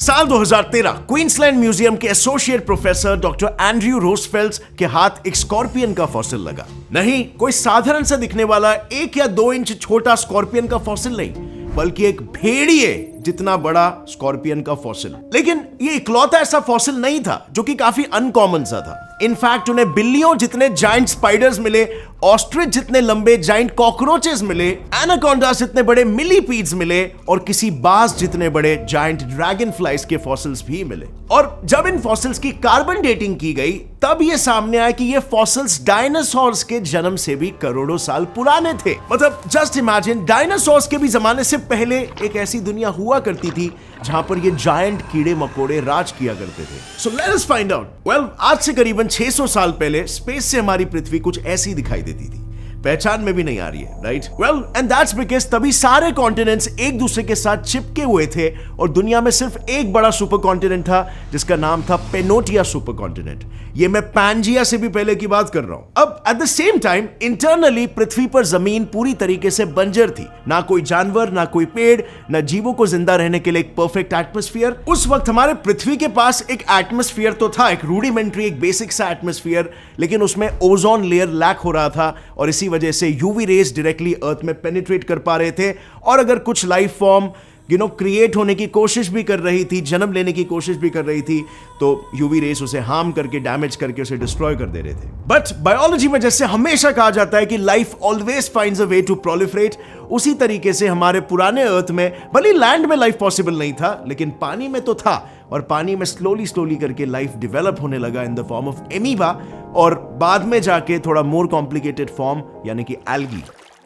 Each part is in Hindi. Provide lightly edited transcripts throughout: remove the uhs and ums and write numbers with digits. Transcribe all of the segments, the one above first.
साल 2013 क्वींसलैंड म्यूजियम के एसोसिएट प्रोफेसर डॉक्टर एंड्रयू रोजफेल्ड के हाथ एक स्कॉर्पियन का फॉसिल लगा। नहीं, कोई साधारण सा दिखने वाला 1 या 2 इंच छोटा स्कॉर्पियन का फॉसिल नहीं, बल्कि एक भेड़िए जितना बड़ा स्कॉर्पियन का फॉसिल। लेकिन ये इकलौता ऐसा फॉसिल नहीं था जो कि काफी अनकॉमन सा था। इनफैक्ट उन्हें बिल्लियों जितने जायंट स्पाइडर्स मिले, ऑस्ट्रिच जितने लंबे जायंट कॉकरोचेस मिले, एनाकोंडास जितने बड़े मिलीपीड्स मिले और किसी बाज जितने बड़े जायंट ड्रैगन फ्लाइज के फॉसिल्स भी मिले। और जब इन फॉसिल्स की कार्बन डेटिंग की गई तब ये सामने आया कि ये फॉसिल्स डायनासोर्स के जन्म से भी करोड़ों साल पुराने थे। मतलब जस्ट इमेजिन, डायनासोर्स के भी जमाने से पहले एक ऐसी दुनिया हुआ करती थी जहां पर ये जायंट कीड़े मकोड़े राज किया करते थे। So let us find out. Well, आज से करीबन 600 साल पहले स्पेस से हमारी पृथ्वी कुछ ऐसी दिखाई देती थी, पहचान में भी नहीं आ रही है, right? Well, and that's because तभी सारे कॉन्टिनेंट्स एक दूसरे के साथ चिपके हुए थे और दुनिया में सिर्फ एक बड़ा सुपर कॉन्टिनेंट था जिसका नाम था पेनोटिया सुपर कॉन्टिनेंट। ये मैं पैंजिया से भी पहले की बात कर रहा हूं। अब at the same time internally पृथ्वी पर जमीन पूरी तरीके से बंजर थी, ना कोई जानवर, ना कोई पेड़, ना जीवों को जिंदा रहने के लिए एक परफेक्ट एटमॉस्फेयर। उस वक्त हमारे पृथ्वी के पास एक एटमॉस्फेयर तो था, एक रूडिमेंट्री, एक बेसिक सा एटमॉस्फेयर, लेकिन उसमें ओजोन लेयर लैक हो रहा था और इसी वजह से यूवी रेज डायरेक्टली अर्थ में पेनिट्रेट कर पा रहे थे। और अगर कुछ लाइफ फॉर्म क्रिएट होने की कोशिश भी कर रही थी, जन्म लेने की कोशिश भी कर रही थी, तो यूवी रेस उसे हार्म करके, डैमेज करके उसे डिस्ट्रॉय कर दे रहे थे। बट बायोलॉजी में जैसे हमेशा कहा जाता है कि life always finds a way to proliferate, उसी तरीके से हमारे पुराने अर्थ में भले लैंड में लाइफ पॉसिबल नहीं था, लेकिन पानी में तो था। और पानी में स्लोली करके लाइफ डेवलप होने लगा in the form of amoeba और बाद में जाके थोड़ा मोर कॉम्प्लिकेटेड फॉर्म यानी कि algae.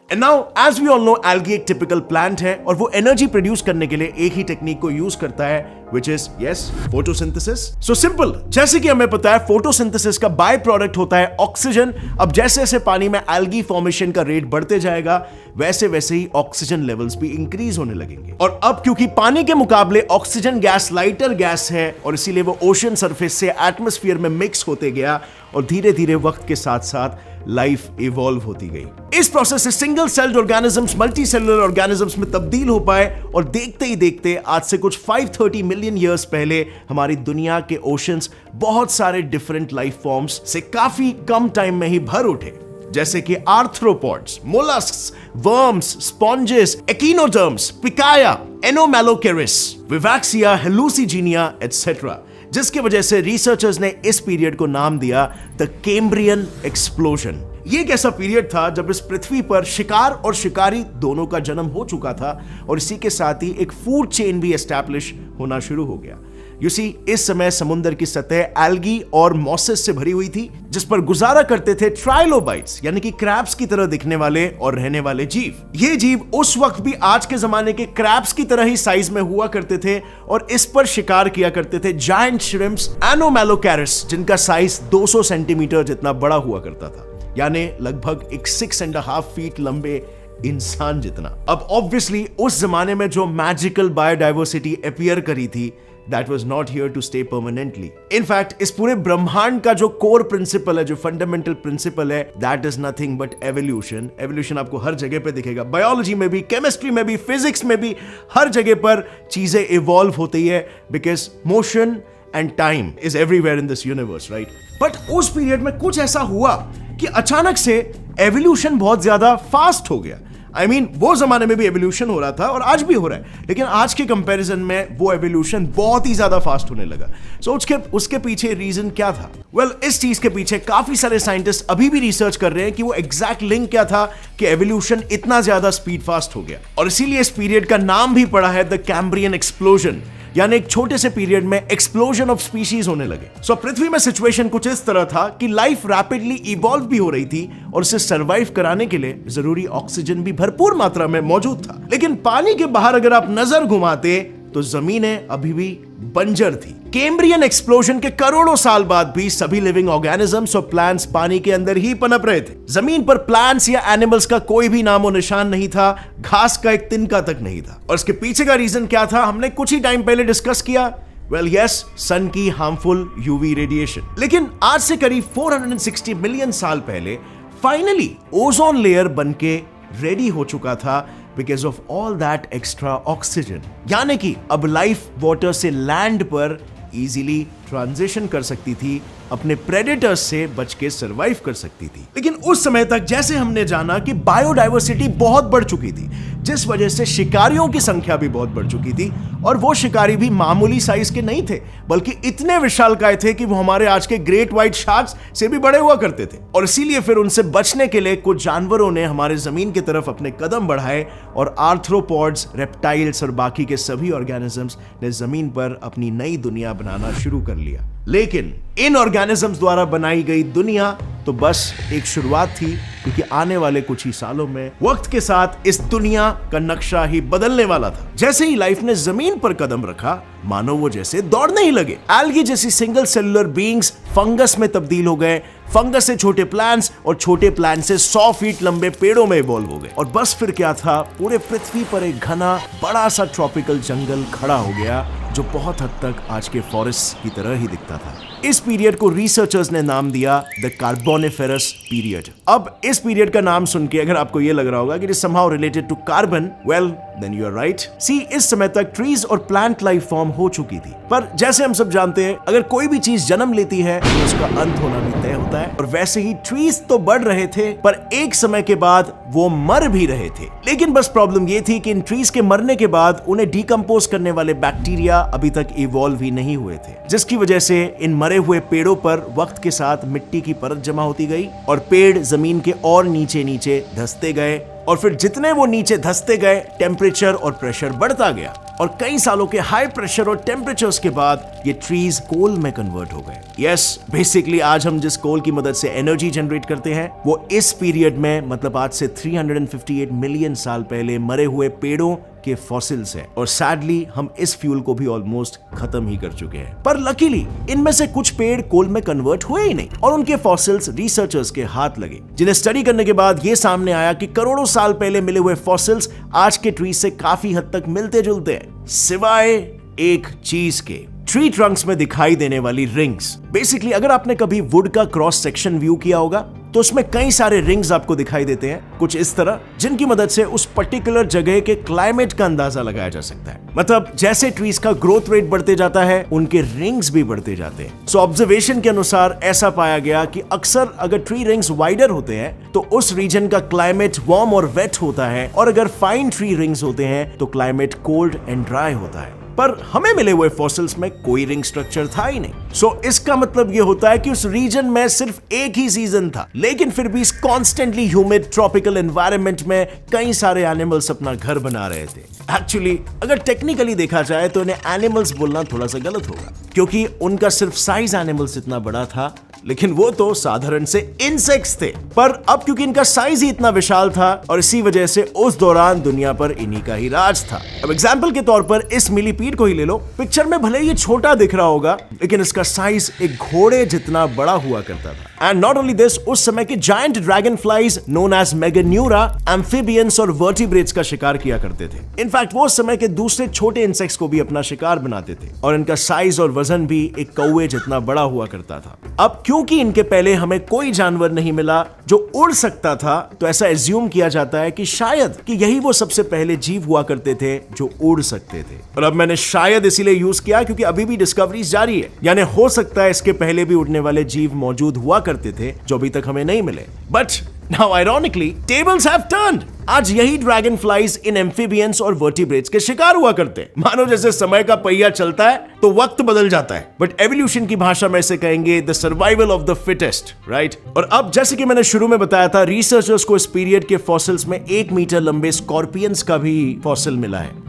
And now, as we all know, algae एक typical plant है और वो एनर्जी प्रोड्यूस करने के लिए एक ही टेक्निक को यूज करता है, which is yes, photosynthesis. So simple, जैसे कि हमें पता है फोटोसिंथेसिस का बाय प्रोडक्ट होता है ऑक्सीजन। अब जैसे जैसे पानी में एल्गी फॉर्मेशन का रेट बढ़ते जाएगा वैसे वैसे ही ऑक्सीजन लेवल्स भी इंक्रीज होने लगेंगे। और अब क्योंकि पानी के मुकाबले ऑक्सीजन गैस लाइटर गैस है और इसीलिए वो ओशन सरफेस से एटमॉस्फेयर में मिक्स होते गया और धीरे धीरे वक्त के साथ साथ लाइफ इवॉल्व होती गई। इस प्रोसेस से single celled organisms multi cellular organisms में तब्दील हो पाए और देखते ही देखते आज से कुछ 530 मिलियन ईयर्स पहले हमारी दुनिया के ओशंस बहुत सारे डिफरेंट लाइफ फॉर्म्स से काफी कम टाइम में ही भर उठे, जैसे कि arthropods, molluscs, worms, sponges, echinoderms, Pikaia, Anomalocaris, Wiwaxia, Hallucigenia etcetera, जिसकी वजह से रिसर्चर्स ने इस पीरियड को नाम दिया द कैम्ब्रियन एक्सप्लोजन। ये एक ऐसा पीरियड था जब इस पृथ्वी पर शिकार और शिकारी दोनों का जन्म हो चुका था और इसी के साथ ही एक फूड चेन भी एस्टैब्लिश होना शुरू हो गया। यू सी, इस समय समुद्र की सतह एल्गी और मॉसेस से भरी हुई थी जिस पर गुजारा करते थे ट्राइलोबाइट्स यानी कि क्रैब्स की तरह दिखने वाले और रहने वाले जीव। ये जीव उस वक्त भी आज के जमाने के क्रैब्स की तरह ही साइज में हुआ करते थे और इस पर शिकार किया करते थे जायंट श्रिम्प्स, एनोमैलोकैरिस, जिनका साइज 200 सेंटीमीटर जितना बड़ा हुआ करता था, यानी लगभग एक 6.5 फीट लंबे इंसान जितना। अब ऑब्वियसली उस जमाने में जो मैजिकल बायोडाइवर्सिटी अपीयर करी थी, that was not here to stay permanently. In fact, इस पूरे ब्रह्मांड का जो कोर प्रिंसिपल है, जो फंडामेंटल प्रिंसिपल है, that is nothing but evolution. Evolution आपको हर जगह पे दिखेगा, बायोलॉजी में भी, केमिस्ट्री में भी, फिजिक्स में भी, हर जगह पर चीजें इवॉल्व होती है because motion and time is everywhere in this universe, right? But उस पीरियड में कुछ ऐसा हुआ कि अचानक से एवोल्यूशन बहुत ज्यादा फास्ट हो गया। I mean, वो जमाने में भी एवोल्यूशन हो रहा था और आज भी हो रहा है, लेकिन आज के कंपैरिजन में वो एवोल्यूशन बहुत ही ज्यादा फास्ट होने लगा। सो उसके पीछे रीजन क्या था? वेल, इस चीज के पीछे काफी सारे साइंटिस्ट अभी भी रिसर्च कर रहे हैं कि वो एग्जैक्ट लिंक क्या था कि एवोल्यूशन इतना ज्यादा स्पीड फास्ट हो गया। और इसीलिए इस पीरियड का नाम भी पड़ा है द कैम्ब्रियन एक्सप्लोजन, यानी एक छोटे से पीरियड में एक्सप्लोजन ऑफ स्पीशीज होने लगे। सो पृथ्वी में सिचुएशन कुछ इस तरह था कि लाइफ रैपिडली इवॉल्व भी हो रही थी और इसे सरवाइव कराने के लिए जरूरी ऑक्सीजन भी भरपूर मात्रा में मौजूद था। लेकिन पानी के बाहर अगर आप नजर घुमाते तो जमीनें अभी भी बंजर थी। कैम्ब्रियन एक्सप्लोजन के करोड़ों साल बाद भी सभी लिविंग ऑर्गेनिजम्स और प्लांट्स पानी के अंदर ही पनप रहे थे। जमीन पर प्लांट्स या एनिमल्स का कोई भी नामो निशान नहीं था, घास का एक तिनका तक नहीं था। और इसके पीछे का रीजन क्या था हमने कुछ ही टाइम पहले डिस्कस किया। वेल यस, सन की हार्मफुल यूवी रेडिएशन। लेकिन आज से करीब 460 मिलियन साल पहले फाइनली ओजोन लेयर बनके रेडी हो चुका था because of all that extra oxygen. यानी कि अब लाइफ वाटर से लैंड पर इजीली ट्रांजिशन कर सकती थी, अपने प्रेडेटर्स से बच के सरवाइव कर सकती थी। लेकिन उस समय तक जैसे हमने जाना कि बायोडाइवर्सिटी बहुत बढ़ चुकी थी, जिस वजह से शिकारियों की संख्या भी बहुत बढ़ चुकी थी, और वो शिकारी भी मामूली साइज के नहीं थे, बल्कि इतने विशालकाय थे कि वो हमारे आज के ग्रेट व्हाइट शार्क्स से भी बड़े हुआ करते थे। और इसीलिए फिर उनसे बचने के लिए कुछ जानवरों ने हमारे जमीन की तरफ अपने कदम बढ़ाए और आर्थ्रोपॉड्स, रेप्टाइल्स और बाकी के सभी ऑर्गेनिजम्स ने जमीन पर अपनी नई दुनिया बनाना शुरू कर लिया। लेकिन इन ऑर्गेनिजम्स द्वारा बनाई गई दुनिया तो बस एक शुरुआत थी, क्योंकि आने वाले कुछ ही सालों में वक्त के साथ इस दुनिया का नक्शा ही बदलने वाला था। जैसे ही लाइफ ने जमीन पर कदम रखा, मानो वो जैसे दौड़ने ही लगे। एल्गी जैसी सिंगल सेलुलर बीइंग्स फंगस में तब्दील हो गए, फंगस से छोटे प्लांट्स और छोटे प्लांट से 100 फीट लंबे पेड़ों में इवॉल्व हो गए। और बस फिर क्या था, पूरे पृथ्वी पर एक घना बड़ा सा ट्रॉपिकल जंगल खड़ा हो गया, जो बहुत हद तक आज के फॉरेस्ट की तरह ही दिखता था। इस पीरियड को रिसर्चर्स ने नाम दिया द कार्बोनिफेरस पीरियड। अब इस पीरियड का नाम सुन के अगर आपको ये लग रहा होगा कि it is somehow related to carbon, well then you are right. See, इस समय तक ट्रीज और प्लांट लाइफ फॉर्म हो चुकी थी, पर जैसे हम सब जानते हैं, अगर कोई भी चीज जन्म लेती है तो उसका अंत होना भी तय होता है। और वैसे ही ट्रीज तो बढ़ रहे थे, पर एक समय के बाद वो मर भी रहे थे। लेकिन बस प्रॉब्लम ये थी कि इन ट्रीज के मरने के बाद उन्हें डिकम्पोज करने वाले बैक्टीरिया अभी तक इवॉल्व ही नहीं हुए थे, जिसकी वजह से इन मरे हुए पेड़ों पर वक्त के साथ मिट्टी की परत जमा होती गई और पेड़ जमीन के और नीचे नीचे धंसते गए। और फिर जितने वो नीचे धंसते गए, टेम्परेचर और प्रेशर बढ़ता गया, और कई सालों के हाई प्रेशर और टेम्परेचर्स के बाद ये ट्रीज कोल में कन्वर्ट हो गए। यस, बेसिकली आज हम जिस कोल की मदद से एनर्जी जनरेट करते हैं, वो इस पीरियड में, मतलब आज से 358 मिलियन साल पहले मरे हुए पेड़ों के फॉसिल्स हैं। और सैडली हम इस फ्यूल को भी ऑलमोस्ट खत्म ही कर चुके हैं। पर लकीली इनमें से कुछ पेड़ कोल में कन्वर्ट हुए ही नहीं, और उनके फॉसिल्स रिसर्चर्स के हाथ लगे, जिन्हें स्टडी करने के बाद ये सामने आया कि करोड़ों साल पहले मिले हुए फॉसिल्स आज के ट्री से काफी हद तक मिलते जुलते हैं, सिवाय एक चीज के, ट्री ट्रंक्स में दिखाई देने वाली रिंग्स। बेसिकली अगर आपने कभी वुड का क्रॉस सेक्शन व्यू किया होगा, तो उसमें कई सारे रिंग्स आपको दिखाई देते हैं, कुछ इस तरह, जिनकी मदद से उस पर्टिकुलर जगह के क्लाइमेट का अंदाजा लगाया जा सकता है। मतलब जैसे ट्रीज का ग्रोथ रेट बढ़ते जाता है, उनके रिंग्स भी बढ़ते जाते हैं। सो ऑब्जर्वेशन के अनुसार ऐसा पाया गया कि अक्सर अगर ट्री रिंग्स वाइडर होते हैं तो उस रीजन का क्लाइमेट वार्म और वेट होता है, और अगर फाइन ट्री रिंग्स होते हैं तो क्लाइमेट कोल्ड एंड ड्राई होता है। पर हमें मिले हुए फॉसिल्स में कोई रिंग स्ट्रक्चर था ही नहीं। सो इसका मतलब यह होता है कि उस रीजन में सिर्फ एक ही सीजन था, लेकिन फिर भी इस कॉन्स्टेंटली ह्यूमिड ट्रॉपिकल एनवायरनमेंट में कई सारे एनिमल्स अपना घर बना रहे थे। एक्चुअली अगर टेक्निकली देखा जाए तो इन्हें एनिमल्स बोलना थोड़ा सा गलत होगा, क्योंकि उनका सिर्फ साइज एनिमल्स इतना बड़ा था, लेकिन वो तो साधारण से इंसेक्ट्स थे। पर अब क्योंकि इनका साइज ही इतना विशाल था, और इसी वजह से उस दौरान दुनिया पर इन्हीं का ही राज था। अब एग्जाम्पल के तौर पर इस मिलीपीड को ही ले लो। पिक्चर में भले ये छोटा दिख रहा होगा, लेकिन इसका साइज एक घोड़े जितना बड़ा हुआ करता था। एंड नॉट ओनली दिस, उस समय के giant dragonflies known as Meganeura amphibians और वर्टिब्रेट्स का शिकार किया करते थे। इनफैक्ट वो उस समय के दूसरे छोटे इंसेक्ट्स को भी अपना शिकार बनाते थे, और इनका साइज और वजन भी एक कौवे जितना बड़ा हुआ करता था। अब क्योंकि इनके पहले हमें कोई जानवर नहीं मिला जो उड़ सकता था, तो ऐसा एज्यूम किया जाता है कि शायद कि यही वो सबसे पहले जीव हुआ करते थे जो उड़ सकते थे। और अब मैंने शायद इसीलिए यूज किया क्योंकि अभी भी डिस्कवरीज जारी है, यानी हो सकता है इसके पहले भी उड़ने वाले जीव मौजूद हुआ करते थे जो अभी तक हमें नहीं मिले। But now ironically tables have turned. आज यही ड्रैगन फ्लाइज इन एम्फिबियंस और वर्टिब्रेट्स के शिकार हुआ करते हैं। मानो जैसे समय का पहिया चलता है तो वक्त बदल जाता है, बट एवोल्यूशन की भाषा में इसे कहेंगे the survival of the fittest, right. और अब जैसे कि मैंने शुरू में बताया था, रिसर्चर्स को इस पीरियड के फॉसिल्स में 1 मीटर लंबे स्कॉर्पियंस का भी फॉसिल मिला है।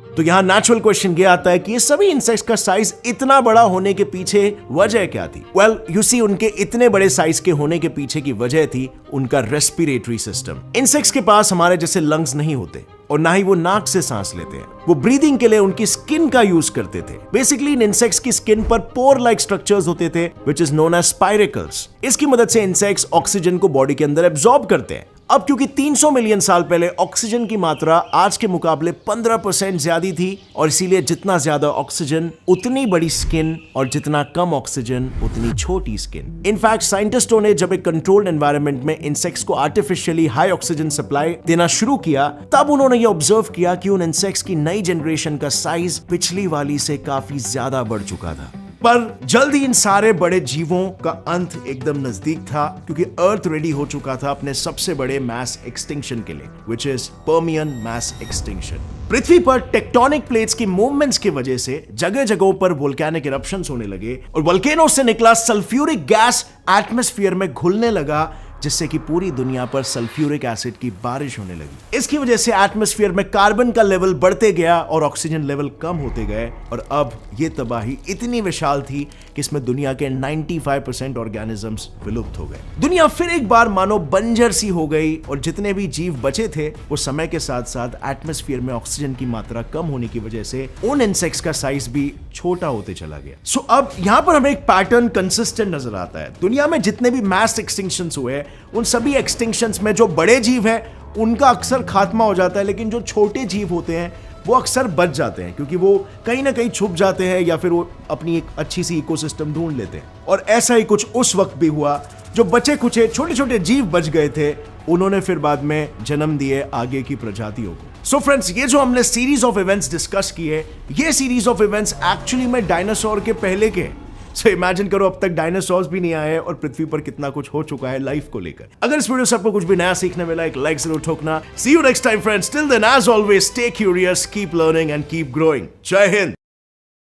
तो यहां नेचुरल क्वेश्चन ये आता है कि ये सभी इंसेक्ट्स का साइज इतना बड़ा होने के पीछे वजह क्या थी? वेल यू सी, उनके इतने बड़े साइज के होने के पीछे की वजह थी उनका रेस्पिरेटरी सिस्टम। इंसेक्ट्स के पास हमारे जैसे लंग्स नहीं होते, और ना ही वो नाक से सांस लेते हैं। वो ब्रीदिंग के लिए उनकी स्किन का यूज करते थे। बेसिकली इन इंसेक्ट्स की स्किन पर पोर लाइक स्ट्रक्चर्स होते थे, which is known as spiracles. इसकी मदद से इंसेक्ट्स ऑक्सीजन को बॉडी के अंदर एब्जॉर्ब करते हैं, अब क्योंकि 300 मिलियन साल पहले ऑक्सीजन की मात्रा आज के मुकाबले 15% ज्यादा थी और इसीलिए जितना ज्यादा ऑक्सीजन उतनी बड़ी स्किन और जितना कम ऑक्सीजन उतनी छोटी स्किन। इनफैक्ट साइंटिस्टों ने जब एक कंट्रोल्ड एनवायरनमेंट में इंसेक्ट्स को आर्टिफिशियली हाई ऑक्सीजन सप्लाई देना शुरू किया, तब उन्होंने ये ऑब्जर्व किया कि उन इंसेक्ट्स की नई जनरेशन का साइज पिछली वाली से काफी ज्यादा बढ़ चुका था। पर जल्दी इन सारे बड़े जीवों का अंत एकदम नजदीक था, क्योंकि अर्थ रेडी हो चुका था अपने सबसे बड़े मैस एक्सटिंक्शन के लिए, which is Permian mass extinction. पृथ्वी पर टेक्टोनिक प्लेट्स की मूवमेंट्स की वजह से जगह जगहों पर वोल्केनिक इरप्शंस होने लगे और वोल्केनो से निकला सल्फ्यूरिक गैस एटमॉस्फेयर में घुलने लगा, जिससे कि पूरी दुनिया पर सल्फ्यूरिक एसिड की बारिश होने लगी। इसकी वजह से एटमॉस्फेयर में कार्बन का लेवल बढ़ते गया और ऑक्सीजन लेवल कम होते गए और अब ये तबाही इतनी विशाल थी कि इसमें दुनिया के 95% ऑर्गेनिजम्स विलुप्त हो गए। दुनिया फिर एक बार मानो बंजर सी हो गई और जितने भी जीव बचे थे वो समय के साथ साथ एटमॉस्फेयर में ऑक्सीजन की मात्रा कम होने की वजह से उन इंसेक्ट्स का साइज भी छोटा होते चला गया। सो अब यहां पर हमें एक पैटर्न कंसिस्टेंट नजर आता है। दुनिया में जितने भी मैस एक्सटिंक्शंस हुए उन सभी एक्सटिंक्शंस में जो बड़े जीव हैं उनका अक्सर खात्मा हो जाता है, लेकिन जो छोटे जीव होते हैं वो अक्सर बच जाते हैं, क्योंकि वो कहीं ना कहीं छुप जाते हैं या फिर वो अपनी एक अच्छी सी इकोसिस्टम ढूंढ लेते हैं। और ऐसा ही कुछ उस वक्त भी हुआ। जो बचे कुचे छोटे छोटे जीव बच गए थे उन्होंने फिर बाद में जन्म दिए आगे की प्रजातियों को। सो फ्रेंड्स, ये जो हमने सीरीज ऑफ इवेंट्स डिस्कस किए, ये सीरीज ऑफ इवेंट्स एक्चुअली में डायनासोर के पहले के। सो इमेजिन करो अब तक डायनासोर्स भी नहीं आए और पृथ्वी पर कितना कुछ हो चुका है लाइफ को लेकर। अगर इस वीडियो से आपको कुछ भी नया सीखने मिला, एक लाइक जरूर ठोकना। See you next time friends, till then as always stay curious, keep learning and keep growing. जय हिंद।